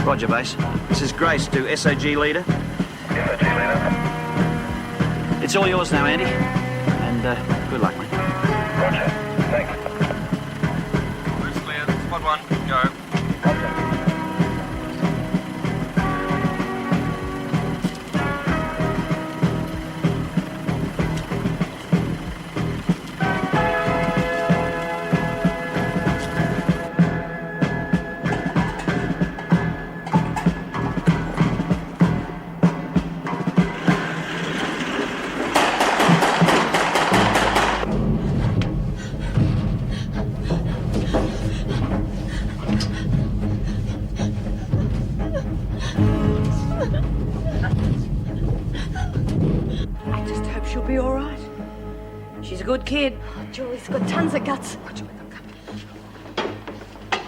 Roger, base. This is Grace to SOG leader. SOG leader. It's all yours now, Andy. And good luck, mate. Roger. Thanks. Roof's clear. Squad 1, go. Roger. I just hope she'll be all right. She's a good kid. Oh, Julie's got tons of guts.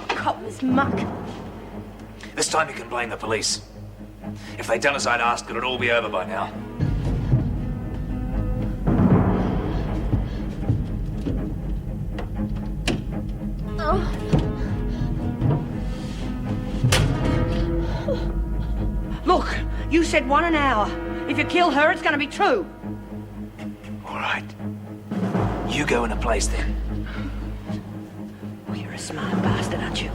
Cop this muck. This time you can blame the police. If they'd done as I'd asked, it'd all be over by now. Look, you said 1 an hour. If you kill her, it's going to be true. All right. You go in a place then. Well, you're a smart bastard, aren't you?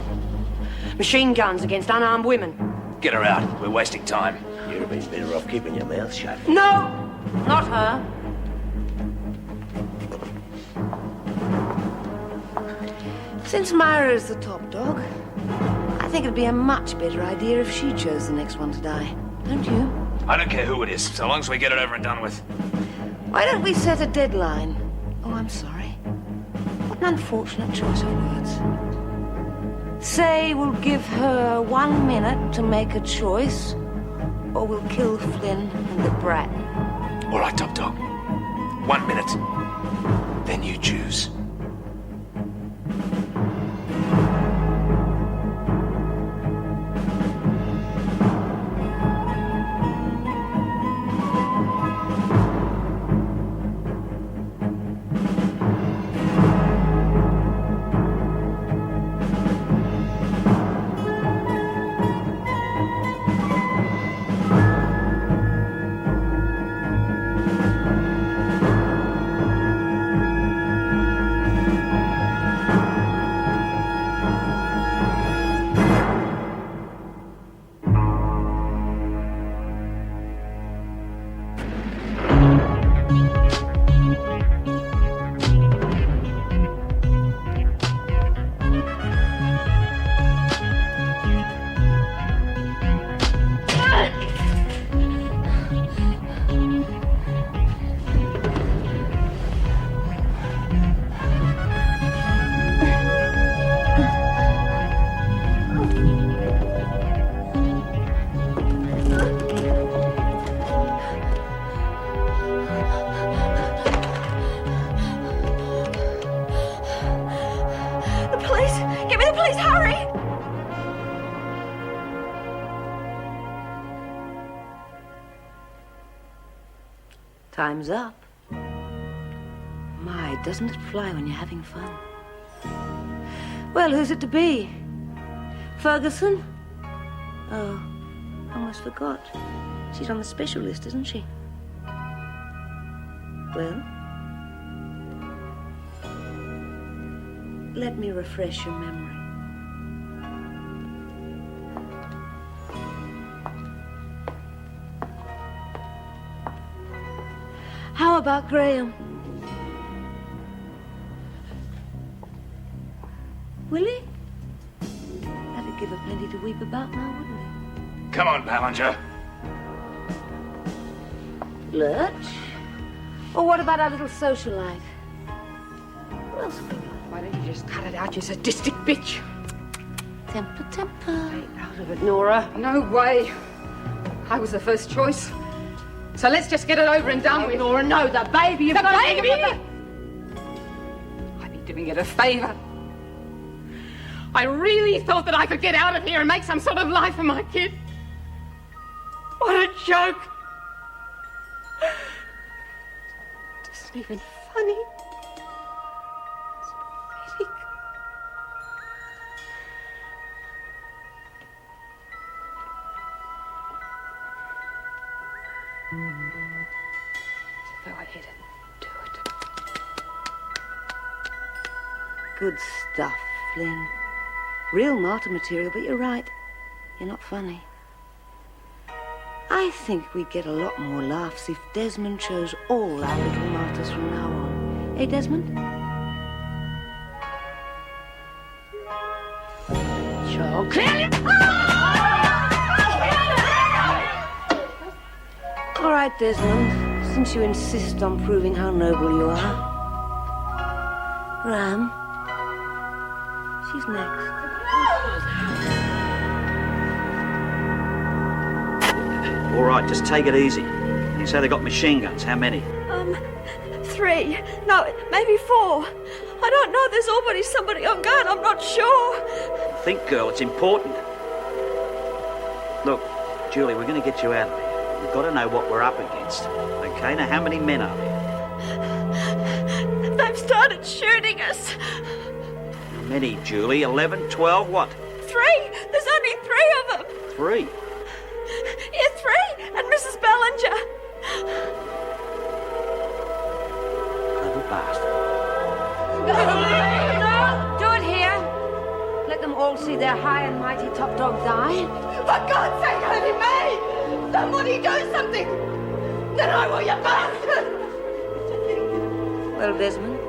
Machine guns against unarmed women. Get her out. We're wasting time. You'd have been better off keeping your mouth shut. No, not her. Since Myra is the top dog, I think it'd be a much better idea if she chose the next one to die. Don't you? I don't care who it is, so long as we get it over and done with. Why don't we set a deadline? Oh, I'm sorry. What an unfortunate choice of words. Say we'll give her 1 minute to make a choice, or we'll kill Flynn and the brat. All right, top dog. 1 minute. Then you choose. The police! Get me the police! Hurry! Time's up. My, doesn't it fly when you're having fun? Well, who's it to be? Ferguson? Oh, almost forgot. She's on the special list, isn't she? Well, let me refresh your memory. How about Graham? Willie? That'd give her plenty to weep about now, wouldn't it? Come on, Ballinger. Lurch? Or what about our little socialite? Who else have we got? Why don't you just cut it out, you sadistic bitch? Temper, temper. Stay out of it, Nora. No way. I was the first choice. So let's just get it over and done with. Nora, no, the baby. You've The got to baby? think about I'd be doing it a favor. I really thought that I could get out of here and make some sort of life for my kid. What a joke. It isn't even funny. It's pathetic. Go ahead and do it. Good stuff, Flynn. Real martyr material, but you're right. You're not funny. I think we'd get a lot more laughs if Desmond chose all our little martyrs from now on. Eh, Desmond? Sure. All right, Desmond. Since you insist on proving how noble you are. Ram. She's next. All right, just take it easy. You say they got machine guns. How many? 3. No, maybe 4. I don't know. There's always somebody on guard. I'm not sure. Think, girl, it's important. Look, Julie, we're going to get you out of here. We've got to know what we're up against. Okay, now how many men are there? They've started shooting us. How many, Julie? 11, 12, what? 3. There's only 3 of them. 3? Yeah, 3. And Mrs. Bellinger. Little bastard. No! Do it here. Let them all see their high and mighty top dog die. For God's sake, only me! Somebody do something! Then I will, you bastard! Well, Desmond,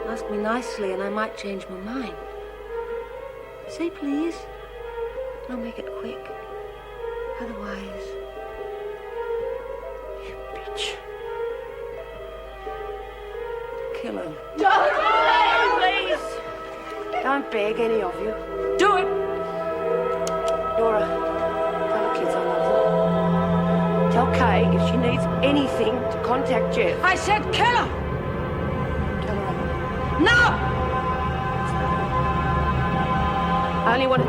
ask me nicely and I might change my mind. Say please. I'll make it quick. Otherwise... You bitch. Kill her. Don't, please! Don't beg, any of you. Do it! Dora, tell the kids I love them. Tell Kay if she needs anything to contact Jeff. I said kill her! Tell her I love her. No! I only want to...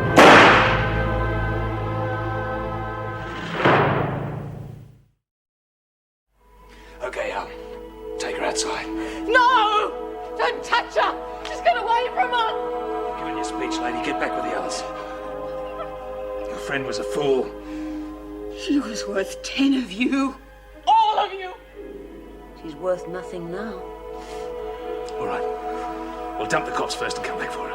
Okay, take her outside. No! Don't touch her! Just get away from her! Given your speech, lady, get back with the others. Your friend was a fool. She was worth 10 of you. All of you! She's worth nothing now. All right. We'll dump the cops first and come back for her.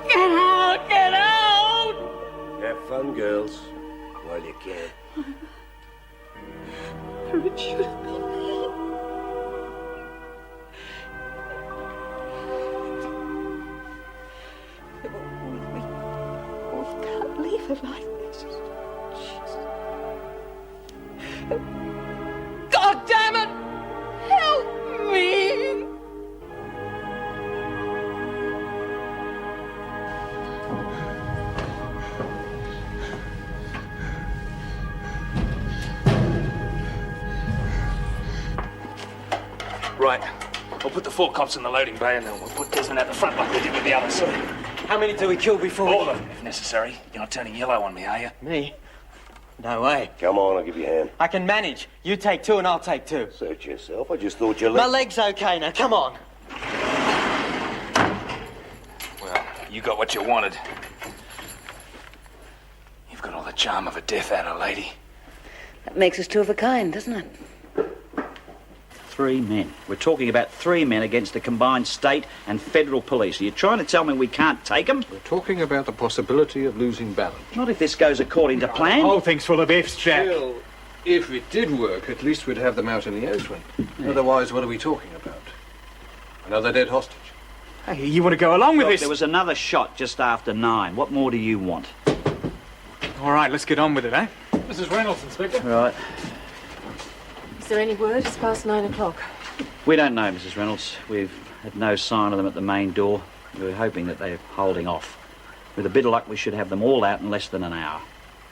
Get out! Get out! Have fun, girls, while you can. Richard. We can't leave her like this. God damn it! Help me! Right. We'll put the 4 cops in the loading bay and then we'll put Desmond out the front like we did with the others. How many do we kill before All of them, if necessary. You're not turning yellow on me, are you? Me? No way. Come on, I'll give you a hand. I can manage. You take 2 and I'll take 2. Search yourself. I just thought you My let... leg's okay now. Come on. Well, you got what you wanted. You've got all the charm of a death adder, lady. That makes us 2 of a kind, doesn't it? 3 men. We're talking about 3 men against the combined state and federal police. Are you trying to tell me we can't take them? We're talking about the possibility of losing balance. Not if this goes according to plan. The whole thing's full of ifs, Jack. Still, if it did work, at least we'd have them out in the open. Yeah. Otherwise, what are we talking about? Another dead hostage? Hey, you want to go along with Look, this? there was another shot just after 9. What more do you want? All right, let's get on with it, eh? Mrs. Reynolds, Inspector. Right. Is there any word? It's past 9 o'clock. We don't know, Mrs. Reynolds. We've had no sign of them at the main door. We were hoping that they're holding off. With a bit of luck, we should have them all out in less than an hour.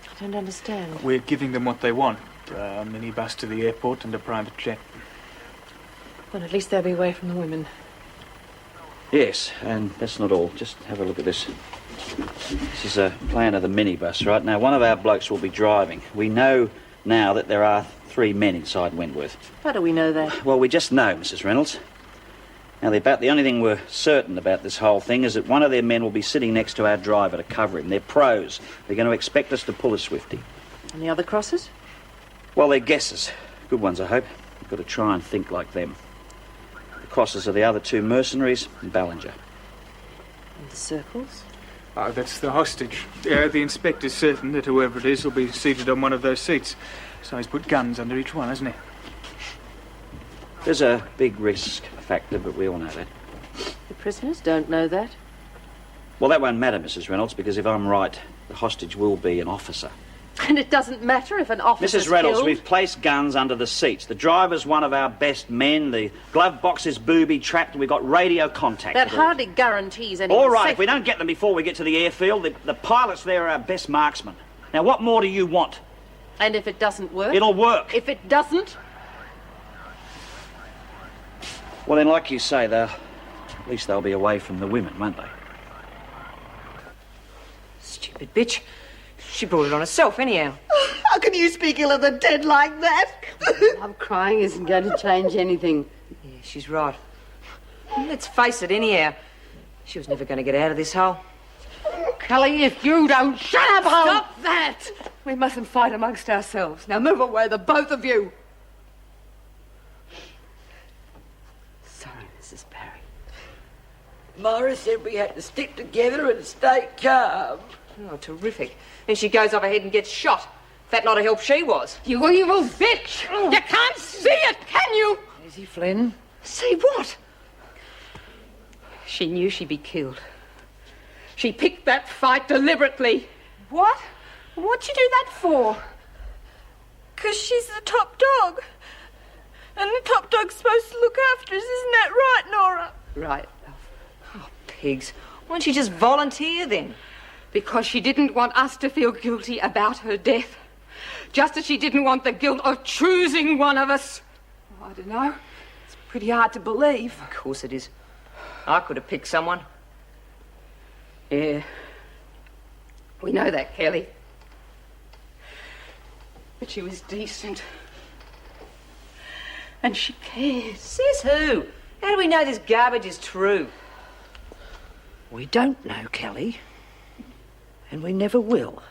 I don't understand. We're giving them what they want. A minibus to the airport and a private jet. Well, at least they'll be away from the women. Yes, and that's not all. Just have a look at this. This is a plan of the minibus, right? Now, one of our blokes will be driving. We know now that there are 3 men inside Wentworth. How do we know that? Well, we just know, Mrs. Reynolds. Now, the only thing we're certain about this whole thing is that one of their men will be sitting next to our driver to cover him. They're pros. They're going to expect us to pull a Swifty. And the other crosses? Well, they're guesses. Good ones, I hope. We've got to try and think like them. The crosses are the other two mercenaries and Ballinger. And the circles? Oh, that's the hostage. Yeah, the inspector's certain that whoever it is will be seated on one of those seats. So he's put guns under each one, hasn't he? There's a big risk factor, but we all know that. The prisoners don't know that. Well, that won't matter, Mrs. Reynolds, because if I'm right, the hostage will be an officer. And it doesn't matter if an officer's Mrs. Reynolds, killed. we've placed guns under the seats. The driver's one of our best men. The glove box is booby-trapped, and we've got radio contact. That hardly guarantees any All right, safety. if we don't get them before we get to the airfield, the pilots there are our best marksmen. Now, what more do you want? And if it doesn't work? It'll work. If it doesn't? Well, then, like you say, at least they'll be away from the women, won't they? Stupid bitch. She brought it on herself, anyhow. How can you speak ill of the dead like that? I'm crying isn't going to change anything. Yeah, she's right. Let's face it, anyhow. She was never going to get out of this hole. Kelly, if you don't shut up, Hole! Stop that! We mustn't fight amongst ourselves. Now move away, the both of you. Sorry, Mrs. Barry. Myra said we had to stick together and stay calm. Oh, terrific. Then she goes off ahead and gets shot. That lot of help she was. You evil bitch! You can't see it, can you? Easy, Flynn. See what? She knew she'd be killed. She picked that fight deliberately. What? What'd you do that for? 'Cause she's the top dog. And the top dog's supposed to look after us, isn't that right, Nora? Right. Oh, pigs. Why don't you just volunteer then? Because she didn't want us to feel guilty about her death. Just as she didn't want the guilt of choosing one of us. Oh, I don't know. It's pretty hard to believe. Of course it is. I could have picked someone. Yeah. We know that, Kelly. But she was decent. And she cared. Says who? How do we know this garbage is true? We don't know, Kelly. And we never will.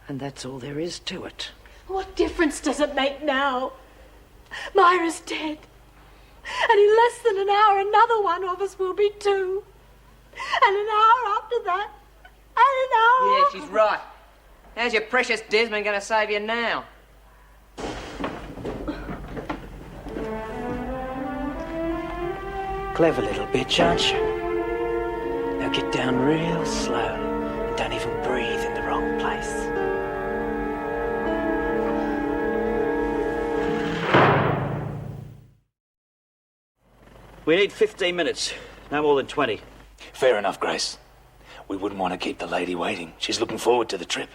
And that's all there is to it. What difference does it make now? Myra's dead. And in less than an hour, another one of us will be too. And an hour after that. And an hour Yeah, she's right. How's your precious Desmond going to save you now? Clever little bitch, aren't you? Now get down real slowly and don't even breathe in the wrong place. We need 15 minutes. No more than 20. Fair enough, Grace. We wouldn't want to keep the lady waiting. She's looking forward to the trip.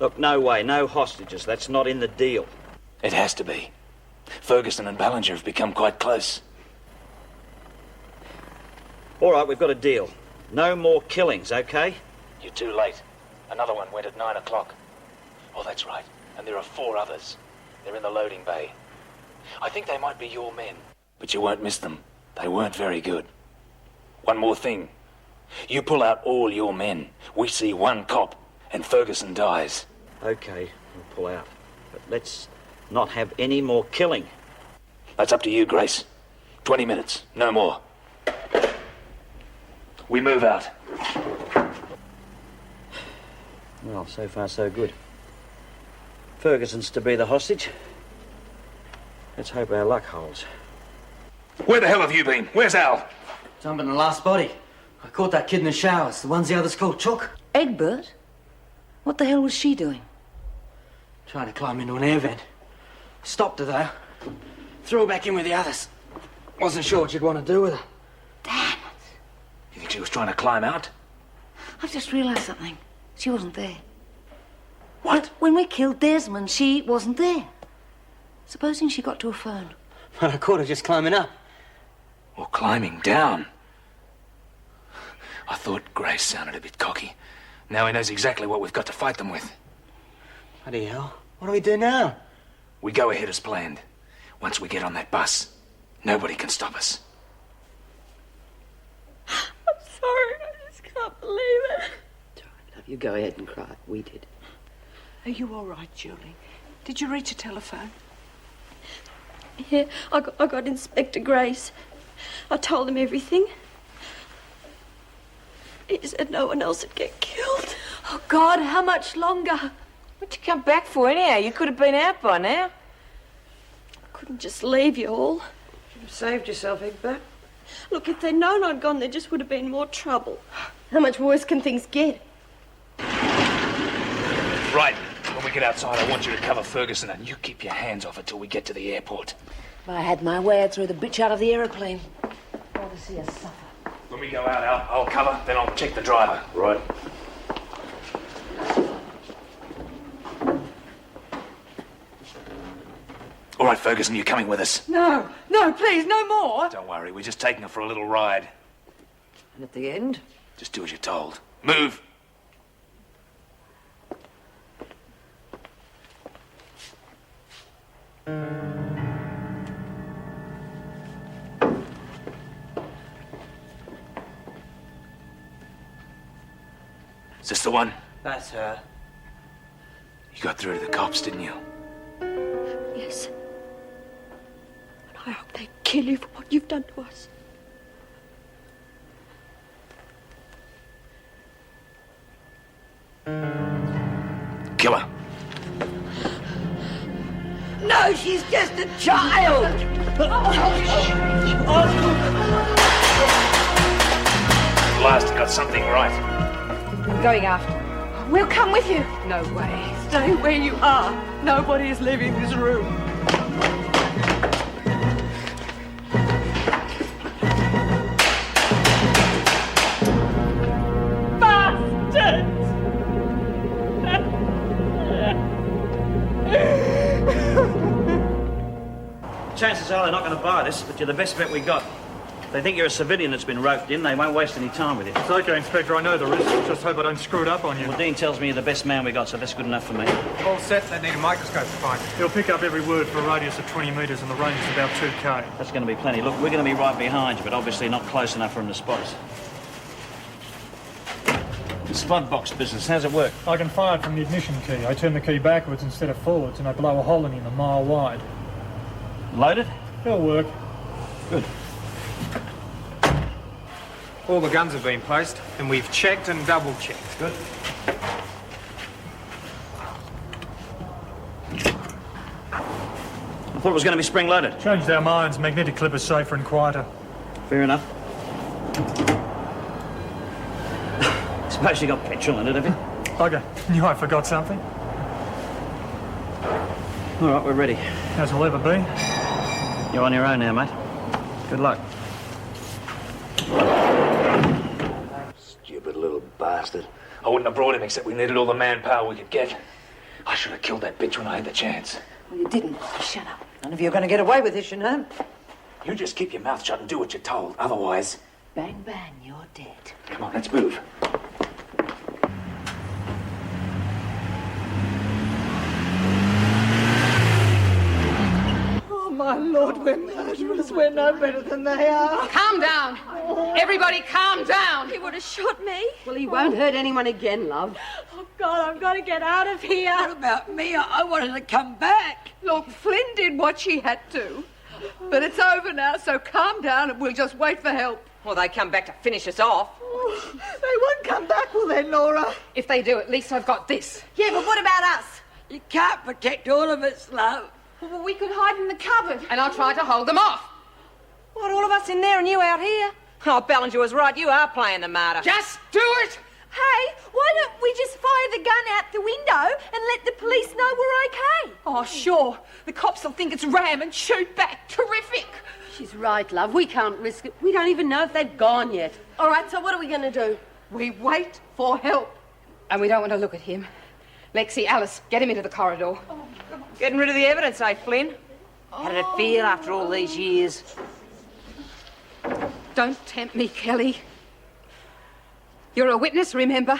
Look, no way. No hostages. That's not in the deal. It has to be. Ferguson and Ballinger have become quite close. All right, we've got a deal. No more killings, okay? You're too late. Another one went at 9 o'clock. Oh, that's right. And there are 4 others. They're in the loading bay. I think they might be your men. But you won't miss them. They weren't very good. One more thing. You pull out all your men. We see one cop, and Ferguson dies. Okay, we'll pull out. But let's not have any more killing. That's up to you, Grace. 20 minutes, no more. We move out. Well, so far so good. Ferguson's to be the hostage. Let's hope our luck holds. Where the hell have you been? Where's Al? Dumping the last body. I caught that kid in the showers. The ones the others called Chook. Egbert? What the hell was she doing? Trying to climb into an air vent. Stopped her, though. Threw her back in with the others. Wasn't sure what you'd want to do with her. Damn it. You think she was trying to climb out? I've just realised something. She wasn't there. What? When we killed Desmond, she wasn't there. Supposing she got to a phone. But I caught her just climbing up. Or climbing down? I thought Grace sounded a bit cocky. Now he knows exactly what we've got to fight them with. Bloody hell. What do we do now? We go ahead as planned. Once we get on that bus, nobody can stop us. I'm sorry, I just can't believe it. You go ahead and cry. We did. Are you all right, Julie? Did you reach a telephone? Yeah, I got Inspector Grace. I told him everything. He said no one else would get killed. Oh, God, how much longer? What'd you come back for anyhow? You could have been out by now. I couldn't just leave you all. Should have saved yourself, Egbert. Look, if they'd known I'd gone, there just would have been more trouble. How much worse can things get? Right. When we get outside, I want you to cover Ferguson and you keep your hands off her till we get to the airport. If I had my way, I'd throw the bitch out of the aeroplane. I want to see her suffer. When we go out, I'll cover, then I'll check the driver. Right. All right, Ferguson, you're coming with us. No, please, no more. Don't worry, we're just taking her for a little ride. And at the end? Just do as you're told. Move. Is this the one? That's her. You got through to the cops, didn't you? Yes. And I hope they kill you for what you've done to us. Kill her. No, she's just a child! At last, I got something right. I'm going after. We'll come with you. No way. Stay where you are. Nobody is leaving this room. Chances are they're not going to buy this, but you're the best bet we got. If they think you're a civilian that's been roped in, they won't waste any time with you. It's okay, Inspector. I know the risk. Just hope I don't screw it up on you. Well, Dean tells me you're the best man we got, so that's good enough for me. All set. They need a microscope to find it. He'll pick up every word for a radius of 20 metres, and the range is about 2K. That's going to be plenty. Look, we're going to be right behind you, but obviously not close enough for him to spot us. The spud box business, how's it work? I can fire it from the ignition key. I turn the key backwards instead of forwards, and I blow a hole in him a mile wide. Loaded? It'll work. Good. All the guns have been placed, and we've checked and double-checked. Good. I thought it was going to be spring-loaded. Changed our minds. Magnetic clip is safer and quieter. Fair enough. Suppose you got petrol in it, have you? Bugger. Knew I forgot something. All right, we're ready. As will ever be. You're on your own now, mate. Good luck. Stupid little bastard. I wouldn't have brought him except we needed all the manpower we could get. I should have killed that bitch when I had the chance. Well, you didn't. Shut up. None of you are going to get away with this, you know. You just keep your mouth shut and do what you're told. Otherwise... Bang, bang, you're dead. Come on, let's move. My Lord, we're murderers. We're no better than they are. Calm down. Everybody calm down. He would have shot me. Well, he won't hurt anyone again, love. Oh, God, I've got to get out of here. What about me? I wanted to come back. Look, Flynn did what she had to. But it's over now, so calm down and we'll just wait for help. Well, they come back to finish us off. Oh, they won't come back, will they, Laura? If they do, at least I've got this. Yeah, but what about us? You can't protect all of us, love. Well, we could hide in the cupboard. And I'll try to hold them off. What, all of us in there and you out here? Oh, Ballinger was right. You are playing the martyr. Just do it! Hey, why don't we just fire the gun out the window and let the police know we're okay? Oh, sure. The cops will think it's Ram and shoot back. Terrific. She's right, love. We can't risk it. We don't even know if they've gone yet. All right, so what are we going to do? We wait for help. And we don't want to look at him. Lexi, Alice, get him into the corridor. Getting rid of the evidence, eh, Flynn? How did it feel after all these years? Don't tempt me, Kelly. You're a witness, remember?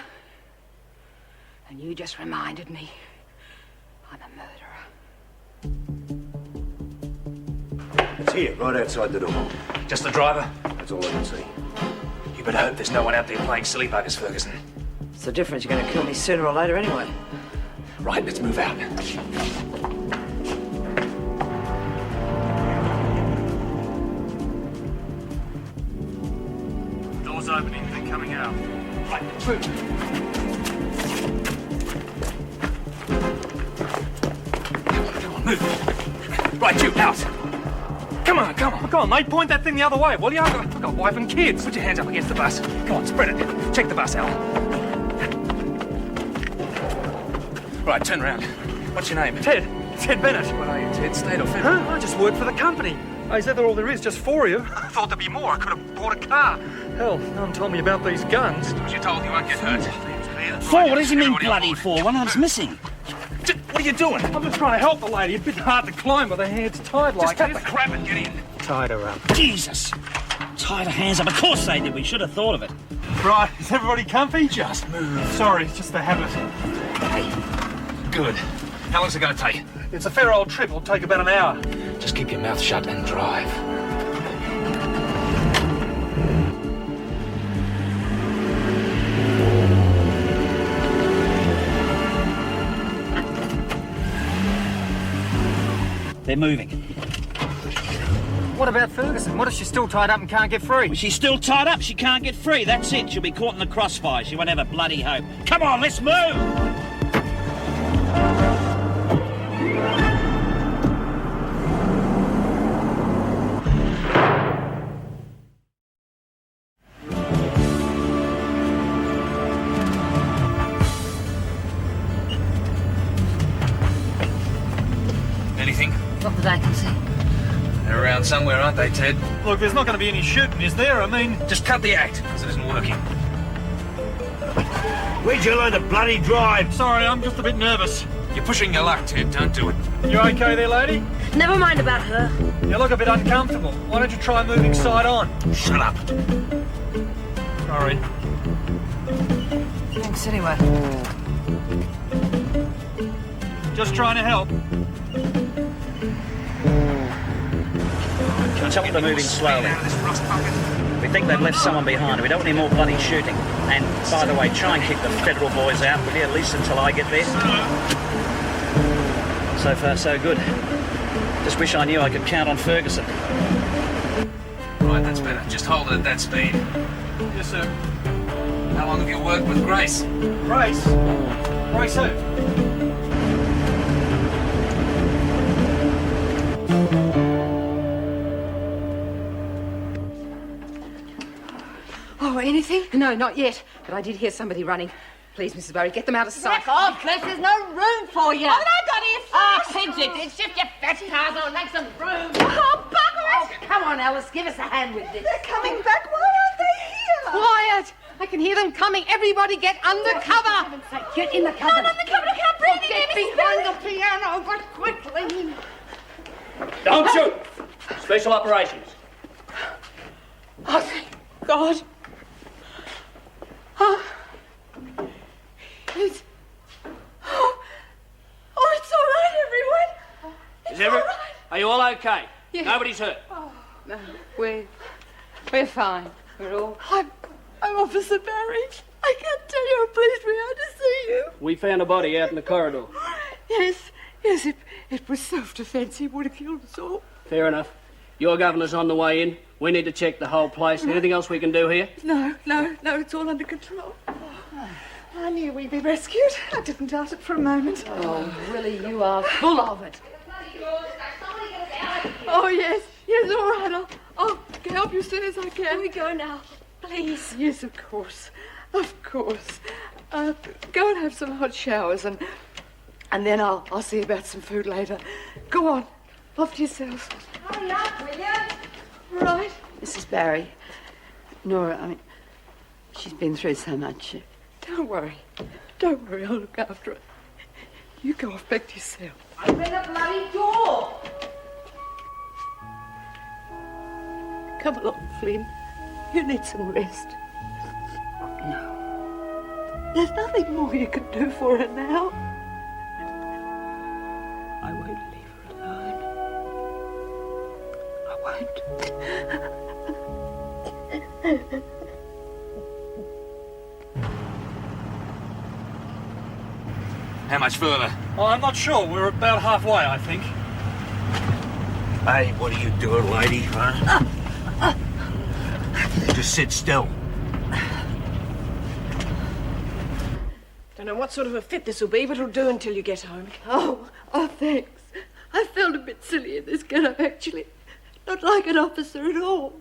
And you just reminded me I'm a murderer. It's here, right outside the door. Just the driver? That's all I can see. You better hope there's no one out there playing silly buggers, Ferguson. What's the difference? You're going to kill me sooner or later anyway. Right, let's move out. Doors opening, thing coming out. Right, move. Come on, move. Right, you, out. Come on, come on. Come on, mate, point that thing the other way, will you? I've got wife and kids. Put your hands up against the bus. Come on, spread it. Check the bus, Al. Right, turn around. What's your name? Ted Bennett. What are you, Ted? State or federal? Huh? I just work for the company. Is that all there is? Just 4 of you? I thought there'd be more. I could have bought a car. Hell, no one told me about these guns. Because you're told you won't get hurt. Four? What does he mean bloody four? One of them's missing. What are you doing? I'm just trying to help the lady. A bit hard to climb with her hands tied like Just cut this. the crap and get in. Tied her up. Jesus! Tied her hands up. Of course they did. We should have thought of it. Right, is everybody comfy? Just move. Sorry, it's just the habit. Good. How long's it going to take? It's a fair old trip. It'll take about an hour. Just keep your mouth shut and drive. They're moving. What about Ferguson? What if she's still tied up and can't get free? She's still tied up. She can't get free. That's it. She'll be caught in the crossfire. She won't have a bloody hope. Come on, let's move! Anything? Not that I can see. They're around somewhere, aren't they, Ted? Look, there's not going to be any shooting, is there? I mean... Just cut the act, because it isn't working. Where'd you learn to bloody drive? Sorry, I'm just a bit nervous. You're pushing your luck, Ted. Don't do it. You okay there, lady? Never mind about her. You look a bit uncomfortable. Why don't you try moving side on? Shut up. Sorry. Thanks anyway. Just trying to help. Can I tell you they're moving slowly? We think they've left someone behind. We don't want any more bloody shooting. And, by the way, try and keep the federal boys out, will you, at least until I get there? So far, so good. Just wish I knew I could count on Ferguson. Right, that's better. Just hold it at that speed. Yes, sir. How long have you worked with Grace? Grace? Grace who? Oh, anything? No, not yet. But I did hear somebody running. Please, Mrs. Barry, get them out of sight. Back off, Cliff. There's no room for you. Haven't I got here first? Fidget. Shift your fat cars on. Make some room. Oh, bugger it! Oh, come on, Alice. Give us a hand with this. They're coming back. Why aren't they here? Quiet! I can hear them coming. Everybody get under cover. Get in the cupboard. Not under cover. I can't breathe in Get here, Mrs. behind Barry. the piano, but quickly. Don't shoot! Special operations. Oh, thank God. Oh. It's... Oh, it's all right, everyone. Is every... Are you all okay? Yes. Nobody's hurt? Oh, no, we're fine. We're all... I'm Officer Barry. I can't tell you how pleased we are to see you. We found a body out in the corridor. Yes, it was self-defense. He would have killed us all. Fair enough. Your governor's on the way in. We need to check the whole place. Anything else we can do here? No, it's all under control. I knew we'd be rescued. I didn't doubt it for a moment. Oh, Willie, you are full of it. Oh, yes, all right. I'll help you as soon as I can. Can we go now, please? Yes, of course. Go and have some hot showers, and then I'll see about some food later. Go on, off to yourselves. Hurry up, will you? Right. Mrs. Barry, Nora, I mean, she's been through so much. Don't worry, I'll look after her. You go off back to your cell. Open the bloody door! Come along, Flynn. You need some rest. No. There's nothing more you can do for her now. I won't leave her alone. I won't. How much further? Oh, I'm not sure. We're about halfway, I think. Hey, what are you doing, lady? Huh? Just sit still. Don't know what sort of a fit this will be, but it'll do until you get home. Oh, thanks. I felt a bit silly in this get-up, actually. Not like an officer at all.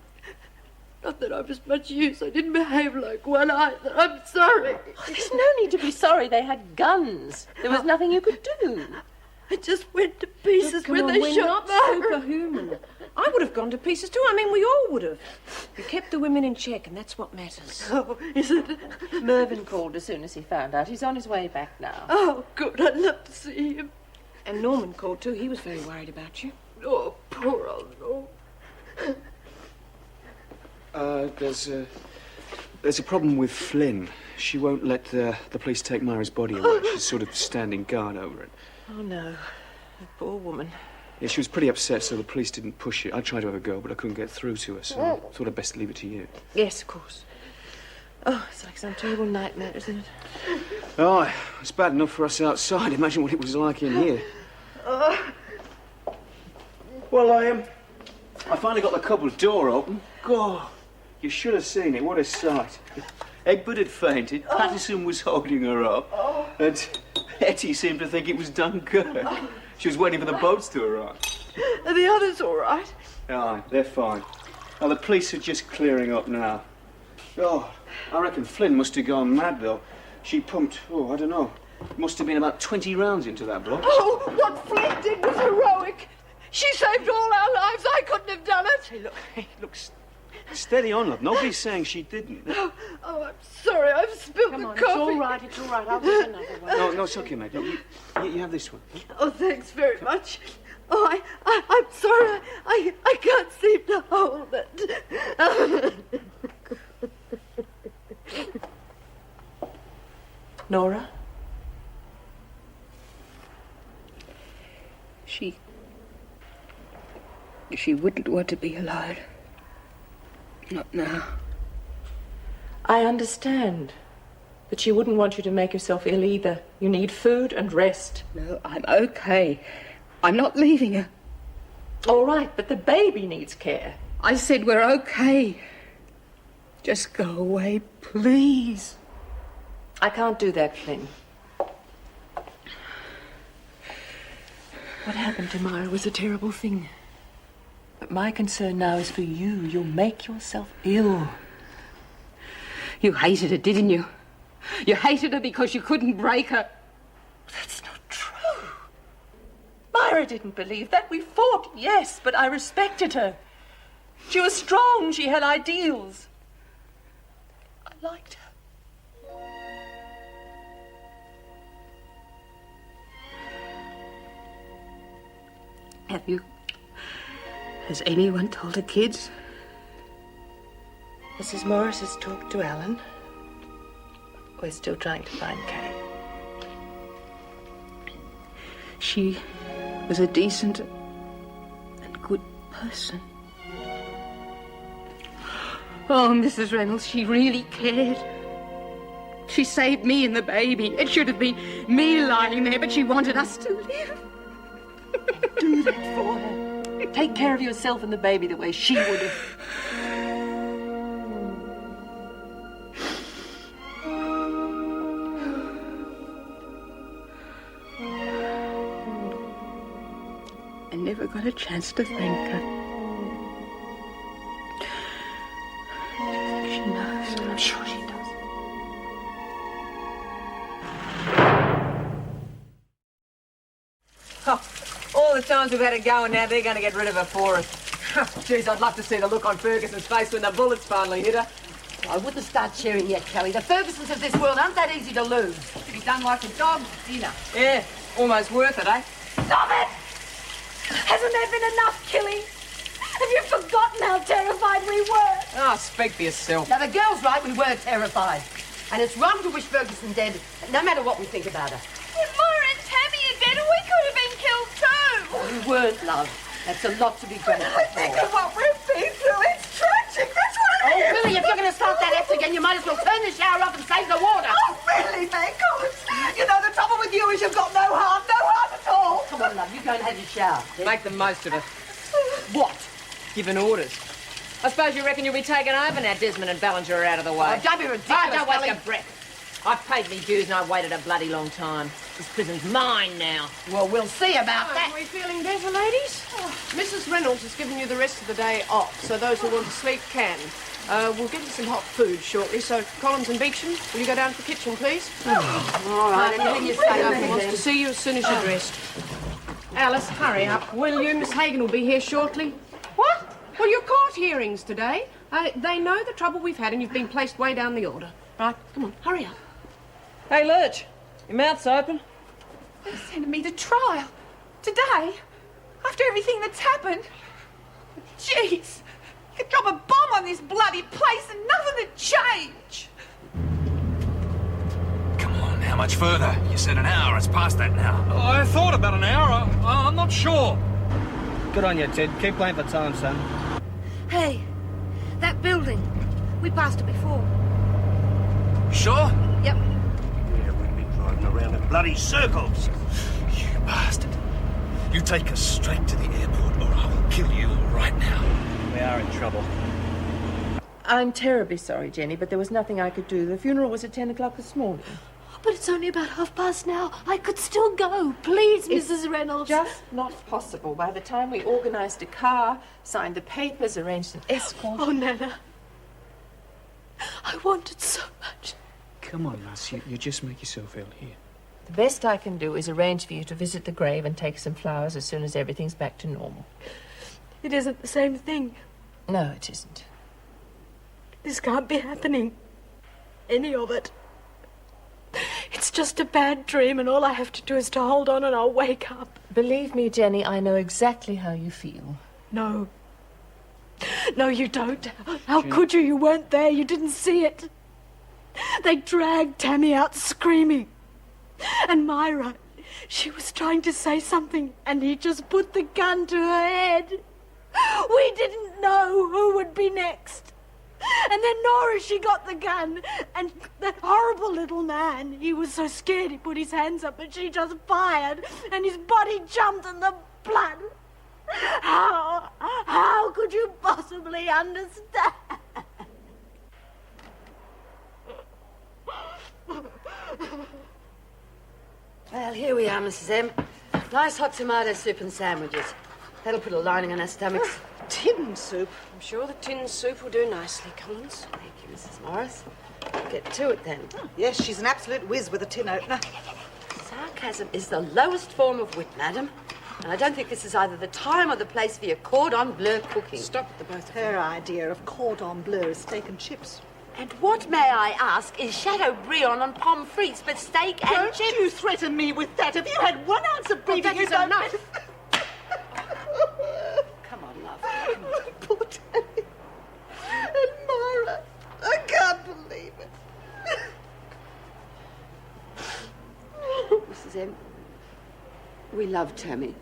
Not that I was much use. I didn't behave like one either. I'm sorry. Oh, there's no need to be sorry. They had guns. There was nothing you could do. I just went to pieces Come when on, they we're shot not Myra. superhuman. I would have gone to pieces too. I mean, we all would have. You kept the women in check, and that's what matters. Oh, is it? Mervyn called as soon as he found out. He's on his way back now. Oh, good. I'd love to see him. And Norman called too. He was very worried about you. Oh, poor old Norm. There's a problem with Flynn. She won't let the police take Myra's body away. She's sort of standing guard over it. Oh, no. That poor woman. Yeah, she was pretty upset, so the police didn't push it. I tried to have a go, but I couldn't get through to her, so I thought I'd best leave it to you. Yes, of course. Oh, it's like some terrible nightmare, isn't it? Oh, it's bad enough for us outside. Imagine what it was like in here. Well, I finally got the cupboard door open. God, you should have seen it. What a sight. Egbert had fainted, Patterson was holding her up, and Etty seemed to think it was Dunkirk. She was waiting for the boats to arrive. Are the others all right? Aye, they're fine. Now, the police are just clearing up now. Oh, I reckon Flynn must have gone mad, though. She pumped, I don't know. Must have been about 20 rounds into that block. Oh, what Flynn did was heroic. She saved all our lives. I couldn't have done it. Hey, look, steady on, love. Nobody's saying she didn't. Oh, I'm sorry. I've spilled Come the on, coffee. it's all right, it's all right. I'll get another one. No, it's okay, mate. Look, you have this one. Oh, thanks very much. Oh, I'm sorry. I can't seem to hold it. Nora? She wouldn't want to be alone. Not now. I understand. But she wouldn't want you to make yourself ill either. You need food and rest. No, I'm okay. I'm not leaving her. All right, but the baby needs care. I said we're okay. Just go away, please. I can't do that, Flynn. What happened to Myra was a terrible thing. But my concern now is for you. You'll make yourself ill. You hated her, didn't you? You hated her because you couldn't break her. That's not true. Myra didn't believe that. We fought, yes, but I respected her. She was strong. She had ideals. I liked her. Has anyone told the kids? Mrs. Morris has talked to Alan. We're still trying to find Kay. She was a decent and good person. Oh, Mrs. Reynolds, she really cared. She saved me and the baby. It should have been me lying there, but she wanted us to live. Do that for her. Take care of yourself and the baby the way she would have. I never got a chance to thank her. I think she knows. I'm sure she does. All the times we've had it going now, they're going to get rid of her for us. Geez, I'd love to see the look on Ferguson's face when the bullets finally hit her. I wouldn't start cheering yet, Kelly. The Fergusons of this world aren't that easy to lose. To be done like a dog, dinner. Yeah, almost worth it, eh? Stop it! Hasn't there been enough killing? Have you forgotten how terrified we were? Oh, speak for yourself. Now, the girl's right, we were terrified. And it's wrong to wish Ferguson dead, no matter what we think about her. If Myra and Tammy are dead, we could have been killed too. We weren't, love. That's a lot to be grateful for. Think of what we've been through. It's tragic. That's what it is. Billy, if you're going to start that act again, you might as well turn the shower off and save the water. Oh, really, May? God. You know, the trouble with you is you've got had your shower. Make the most of it. What? Giving orders. I suppose you reckon you'll be taking over now Desmond and Ballinger are out of the way. Oh, don't be ridiculous, Don't waste Kelly. your breath. I've paid me dues and I've waited a bloody long time. This prison's mine now. Well, we'll see about that. Are we feeling better, ladies? Mrs. Reynolds has given you the rest of the day off, so those who want to sleep can. We'll get you some hot food shortly, so Collins and Beecham, will you go down to the kitchen, please? All right, anything you say. He wants to see you as soon as you're dressed. Alice, hurry up, will you? Miss Hagan will be here shortly. What? Well, your court hearings today. They know the trouble we've had and you've been placed way down the order. Right, come on, hurry up. Hey, Lurch, your mouth's open. They're sending me to trial. Today? After everything that's happened? Jeez! You could drop a bomb on this bloody place and nothing would change! Come on, how much further? You said an hour. It's past that now. Oh, I thought about an hour. I'm not sure. Good on you, Ted. Keep playing for time, son. Hey, that building. We passed it before. Sure? Yep. Yeah, we've been driving around in bloody circles. You bastard. You take us straight to the airport or I will kill you right now. We are in trouble. I'm terribly sorry, Jenny, but there was nothing I could do. The funeral was at 10 o'clock this morning. But it's only about 1:30 now. I could still go. Please, Mrs. Reynolds. Just not possible. By the time we organised a car, signed the papers, arranged an escort... Oh, Nana. I wanted so much. Come on, lass. You just make yourself ill here. The best I can do is arrange for you to visit the grave and take some flowers as soon as everything's back to normal. It isn't the same thing. No, it isn't. This can't be happening. Any of it. It's just a bad dream, and all I have to do is to hold on and I'll wake up. Believe me, Jenny, I know exactly how you feel. No. No, you don't. How could you? You weren't there. You didn't see it. They dragged Tammy out screaming. And Myra, she was trying to say something, and he just put the gun to her head. We didn't know who would be next. And then Nora, she got the gun, and that horrible little man, he was so scared he put his hands up, and she just fired, and his body jumped in the blood. How could you possibly understand? Well, here we are, Mrs. M. Nice hot tomato soup and sandwiches. That'll put a lining on our stomachs. Tin soup. I'm sure the tin soup will do nicely, Collins. Thank you, Mrs. Morris. Get to it, then. Yes, she's an absolute whiz with a tin opener. Sarcasm is the lowest form of wit, madam. And I don't think this is either the time or the place for your cordon bleu cooking. Stop the both of you. Her idea of cordon bleu is steak and chips. And what, may I ask, is Chateaubriand on pommes frites but steak and chips? Don't you threaten me with that. Have you had 1 ounce of breathing? That is enough. Come on, love. Come on. Poor Tammy. And Myra. I can't believe it. Mrs. M, we love Tammy,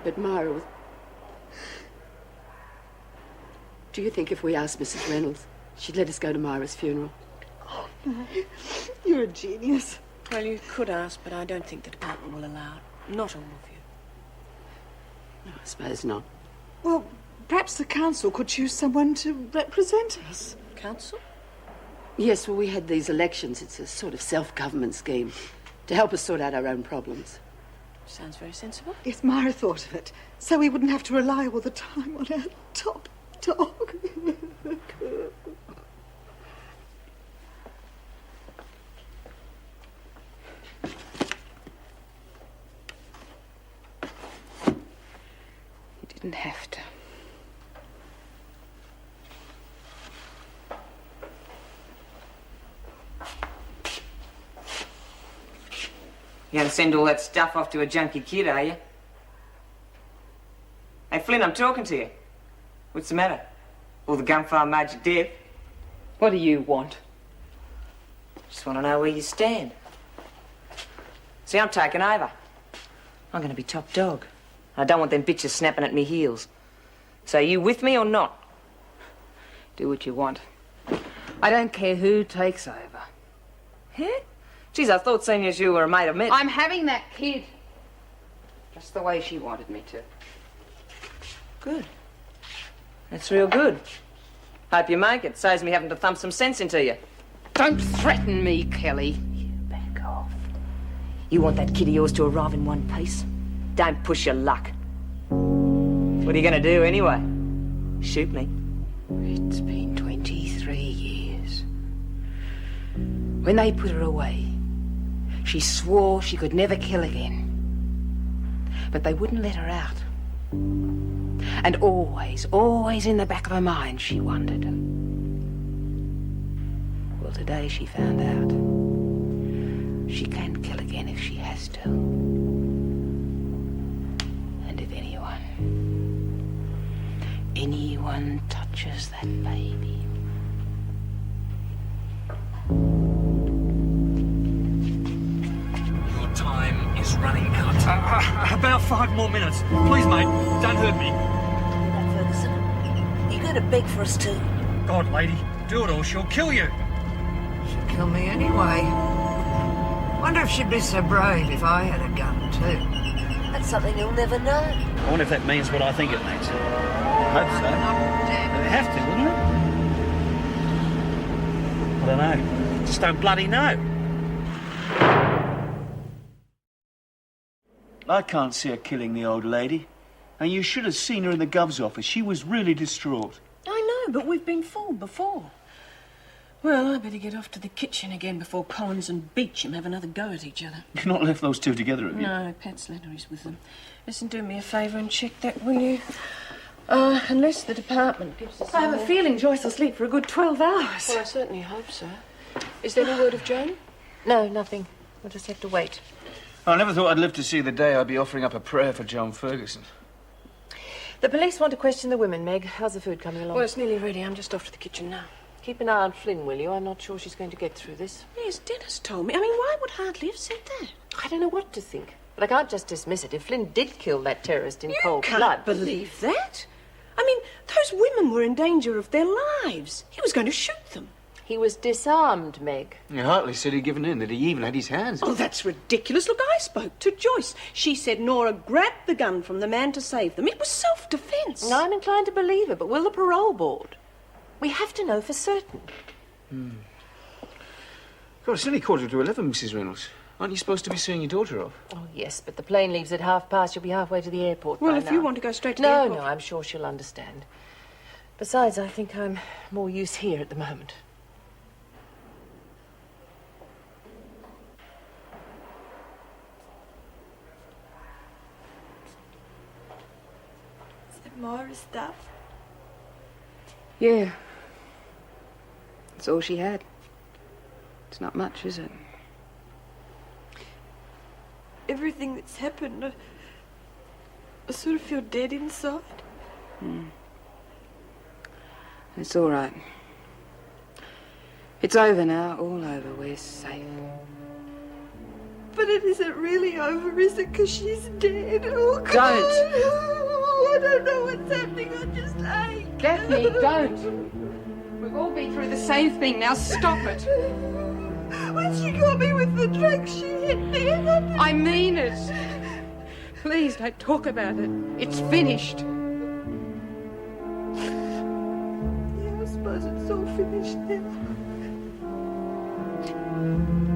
but Myra was... Do you think if we asked Mrs. Reynolds, she'd let us go to Myra's funeral? Oh, no. You're a genius. Well, you could ask, but I don't think the department will allow it. Not all of you. No, I suppose not. Well, perhaps the council could choose someone to represent us. Council? Yes, well, we had these elections. It's a sort of self-government scheme to help us sort out our own problems. Sounds very sensible. Yes, Myra thought of it, so we wouldn't have to rely all the time on our top dog. You didn't have to. You're gonna send all that stuff off to a junkie kid, are you? Hey, Flynn, I'm talking to you. What's the matter? All the gunfire made you deaf? What do you want? Just want to know where you stand. See, I'm taking over. I'm gonna be top dog. I don't want them bitches snapping at me heels. So you with me or not? Do what you want. I don't care who takes over. Huh? Geez, I thought seeing as you were a mate of men. I'm having that kid. Just the way she wanted me to. Good. That's real good. Hope you make it. Saves me having to thump some sense into you. Don't threaten me, Kelly. Back off. You want that kid of yours to arrive in one piece? Don't push your luck. What are you going to do anyway? Shoot me? It's been 23 years. When they put her away, she swore she could never kill again. But they wouldn't let her out. And always, always in the back of her mind, she wondered. Well, today she found out. She can kill again if she has to. And if anyone touches that baby. Your time is running out. About 5 more minutes. Please, mate, don't hurt me. Ferguson, you going to beg for us too? God, lady, do it or she'll kill you. She'd kill me anyway. Wonder if she'd be so brave if I had a gun too. That's something you'll never know. I wonder if that means what I think it means. I hope so. They have to, wouldn't it? I don't know. Just don't bloody know. I can't see her killing the old lady. And you should have seen her in the Gov's office. She was really distraught. I know, but we've been fooled before. Well, I better get off to the kitchen again before Collins and Beecham have another go at each other. You've not left those two together, have you? No, Pat's letter is with them. Listen, do me a favour and check that, will you? Unless the department gives us... I have a feeling Joyce will sleep for a good 12 hours. Well, I certainly hope so. Is there any word of Joan? No, nothing. We'll just have to wait. I never thought I'd live to see the day I'd be offering up a prayer for Joan Ferguson. The police want to question the women, Meg. How's the food coming along? Well, it's nearly ready. I'm just off to the kitchen now. Keep an eye on Flynn, will you? I'm not sure she's going to get through this. Yes, Dennis told me. I mean, why would Hartley have said that? I don't know what to think. But I can't just dismiss it. If Flynn did kill that terrorist in cold Can't blood... believe that. I mean, those women were in danger of their lives. He was going to shoot them. He was disarmed, Meg. Yeah, Hartley said he'd given in, that he even had his hands. Oh, that's ridiculous. Look, I spoke to Joyce. She said Nora grabbed the gun from the man to save them. It was self-defence. I'm inclined to believe it, but will the parole board? We have to know for certain. God, it's only 11:15, Mrs. Reynolds. Aren't you supposed to be seeing your daughter off? Oh, yes, but the plane leaves at 5:30. You'll be halfway to the airport Well, by if now. you want to go straight to the airport... No, I'm sure she'll understand. Besides, I think I'm more use here at the moment. Is that Moira's stuff? Yeah. That's all she had. It's not much, is it? Everything that's happened, I sort of feel dead inside. It's all right. It's over now, all over. We're safe. But it isn't really over, is it? Because she's dead. Oh, God. Don't. Oh, I don't know what's happening. I just ache. Daphne, don't. We've all been through the same thing. Now stop it. When she got me with the drugs, she hit me and I mean it. Please don't talk about it. It's finished. Yeah, I suppose it's all finished now.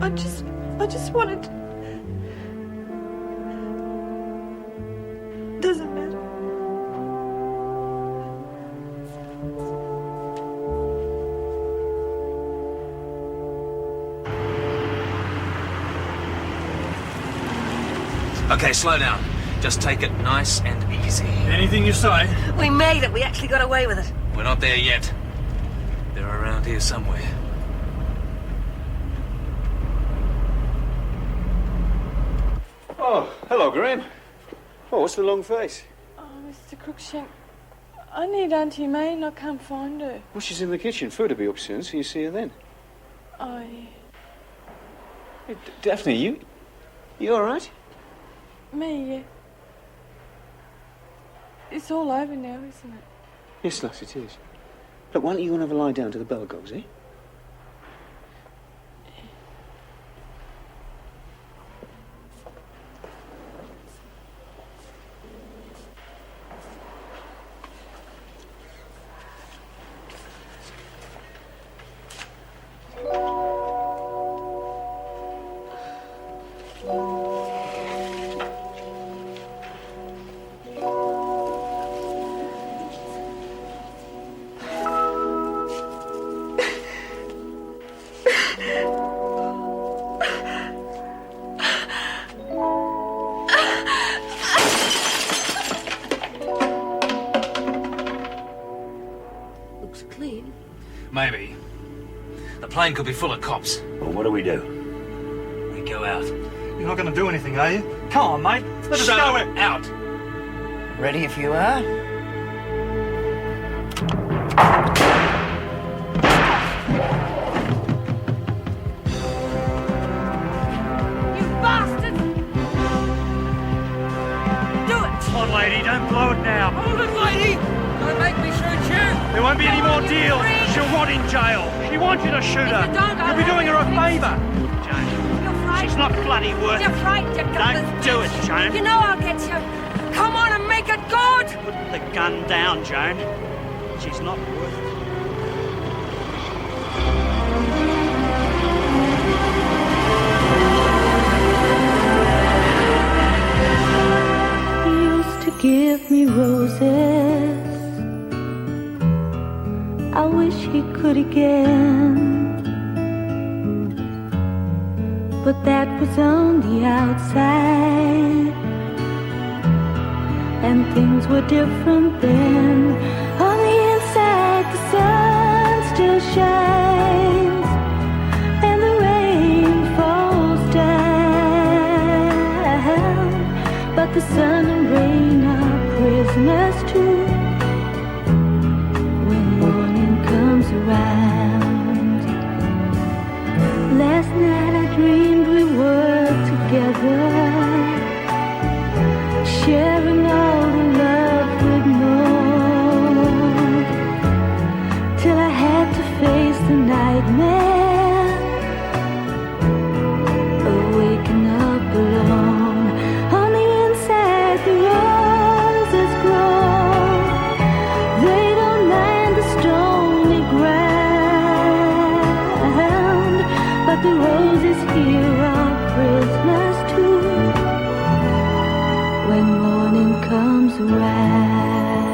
I just wanted to... Doesn't matter. Okay, slow down. Just take it nice and easy. Anything you say. We made it. We actually got away with it. We're not there yet. They're around here somewhere. Oh, hello, Graham. Oh, what's the long face? Oh, Mr. Cruikshank, I need Auntie May and I can't find her. Well, she's in the kitchen. Food will be up soon, so you see her then. I... Hey, Daphne, you all right? Me, yeah. It's all over now, isn't it? Yes, lass, it is. Look, why don't you go and have a lie down to the Belgogs, eh? Looks clean. Maybe. The plane could be full of cops. Well, what do? We go out. You're not going to do anything, are you? Come on, mate. Let us Shut go up. Out. Ready if you are? You bastard! Do it! Come on, lady, don't blow it now. Hold it, lady! Don't make me shoot you! There won't be any more deals. She'll rot in jail. She wants you to shoot her. You'll be doing her a favour. Joan, she's not bloody worth it. You're frightened, you gutless Don't do it, Joan. You know I'll get you. Come on and make it good! Put the gun down, Joan. She's not worth it. He used to give me roses. I wish he could again. But that was on the outside, and things were different then. On the inside, the sun still shines, and the rain falls down. But the sun and rain are prisoners too when morning comes around. Last night I dreamed we were together, sharing all the love we'd known, till I had to face the nightmare of waking up alone. On the inside the roses grow, they don't mind the stony ground, but the roses here are prisoners too when morning comes around.